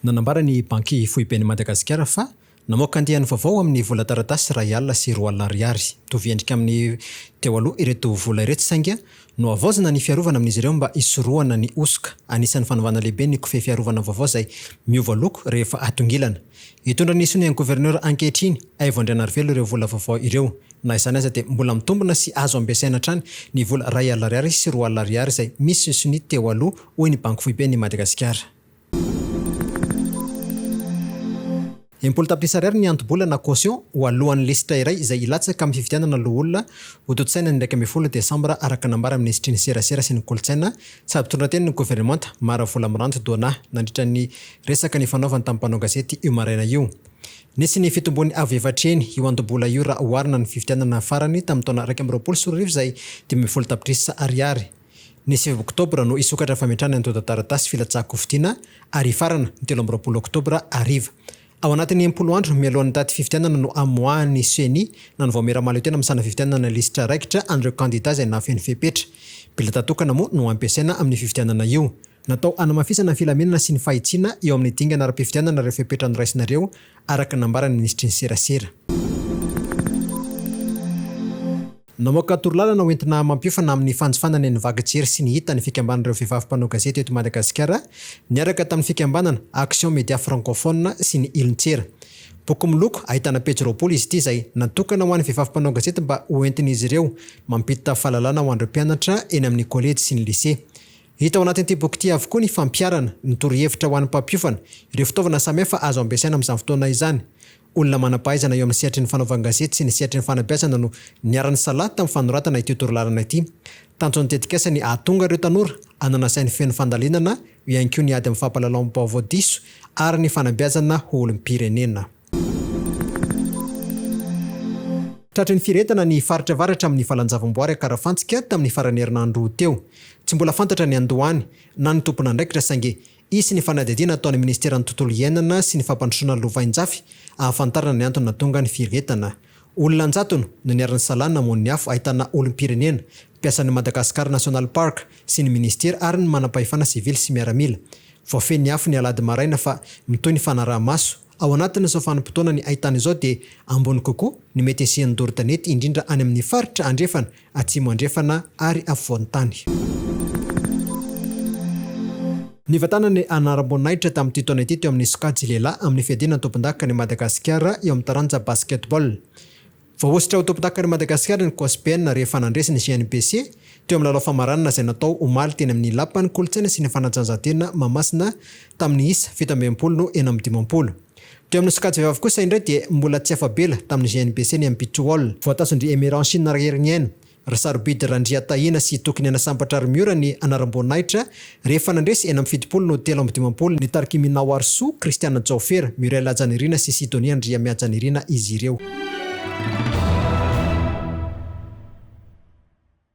Nanambara ny banky foiben'I Madagasikara fa namoaka andihan'ny vaovao amin'ny vola taratasy ray alina sy roa alina ariary. Mitovy endrika amin'ny teo aloha ireto vola ireto sainga no avaozana ny fiarovana amin'izy ireo mba isorohana ny osoka. Anisan'ny fanovana lehibe ny kofehy fiarovana vaovao izay miova loko rehefa atongilana. Hitondra ny isony gouverneur ankehitriny Aivandrianarivelo ireo vola vaovao ireo. Na izany aza dia mbola mitombona sy azo ampiasaina hatrany ny vola ray alina ariary sy roa alina ariary izay misy isony teo aloha hoy ny banky foiben'I Madagasikara. Impolo tapitrisa ariary ny anto-bola na caution ho alohan'ny lisitra iray izay ilatsaka amin'ny fifidianana loholona ho totsaina ny 1 Desambra araka nambara amin'ny ministry ny serasera sy ny kolotsaina sady mitondra teny ny gouvernemanta Mara vola miranty Dona nandritra ny resaka ny fanaovany tamin'ny mpanao gazety io maraina io. Nisy ny fitombony avy evatreny io anto-bola io raha oharina ny fifidianana farany tamin'ny taona 2024 izay 10 tapitrisa ariary. Nisy oktobra no hisokatra fametrahana ny antontan-taratasy filatsahan-kofidiana ary farana ny 13 oktobra ariva. Ao anatin'ny 10 andro mialohan'ny daty fifidianana no amoahan'ny CENI na novamera-maly tena misana fifidianana lisitra raikitra an'ireo kandidata izay nafeny fepetra. Bileta tokana moa no ampiasaina amin'ny fifidianana io. Natao Nohamafisina ny filaminana sy ny fahitsiana eo amin'ny dingana ara-pifidianana ireo fepetra noraisinareo araka nambaran'ny ministry ny serasera. Namoaka torolalana hoentina mampiofana amin'ny fanjifanana ny vaky-jery sy ny hita ny fikambanan'ireo vehivavy mpanao gazety eto Madagasikara niaraka tamin'ny fikambanana Action Média Francophone sy ny ilontsera. Boky miloko ahitana pejy 20 izy ity izay natokana ho an'ny vehivavy mpanao gazety mba hoentin'izy ireo mampita fahalalana ho an'ireo mpianatra eny amin'ny kolejy sy ny lycée. Hita ao anatin'ity boky ity avokoa ny fampiarana, ny torohevitra ho an'ny mpampiofana, ireo fitaovana samihafa azo ampiasaina amin'izany fotoana izany. Olona manam-pahaizana eo amin'ny sehatry ny fanaovan-gazety sy ny sehatry ny fanabeazana no niarany salahy tamin'ny fanoratana ity torolalana ity. Tanjo ny tetikasa ny ahatonga ireo tanora ananasain'ny feno fandalinana, ihany koa ny ady amin'ny fahampalalam-baovao diso ary ny fanabeazana ho olom-pirenena. Tratry ny firehetana ny faritra varatra amin'ny Valanjavaboary Ankarafantsika tamin'ny farany herinandro teo. Tsy mbola fantatra ny andohany na ny tompon'andraikitra saingy isy ny fanadihadiana ataon'ny ministeran'ny tontolo iainana sy ny fampandrosoana lovain-jafy ahafantarana ny antony nahatonga ny firehetana. Olona anjatony no niarany salana namoan'ny afo ahitana olom-pirenena, mpiasan'ny Madagasikara National Park sy ny ministera ary ny manam-pahefana sivily sy miaramila. Voafeny afo ny alady maraina fa mitoy ny fanaraha-maso. Ao anatin'ny izao vanim-potoana ny ahitana izao dia ambony kokoa ny mety asian'ny doro-tanety indrindra any amin'ny faritra andrefana, atsimo andrefana ary afovoan'ny tany. Nivatana ny anaram-boninahitra tamin'ity taona ity teo amin'ny sokajy lehilahy amin'ny fiadiana tompondakan'i Madagasikara eo amin'ny taranja basketball. Voahosotra ho tompondakan'i Madagasikara ny COSPN rehefa nandresy ny GNPC teo amin'ny lalao famaranana izay natao omaly teny amin'ny lapan'ny kolotsaina sy ny fanatanjahantena Mahamasina tamin'ny isa 17 no 19. Teo amin'ny sokajy vehivavy kosa indray dia mbola tsy afabela tamin'ny GNPC ny Ampitsoal. Voatasondry Emeranchine Narieriniaina. Rasarobidy Randriatahina sy tokony anasambatra Armiora ny anaram-boninahitra rehefa nandresy eny amin'ny 7 no 13 ny Tarkiminao Arso, Kristiana Jaofera, Murela Janirina sy Sidonia Andria Miajanirina izy ireo.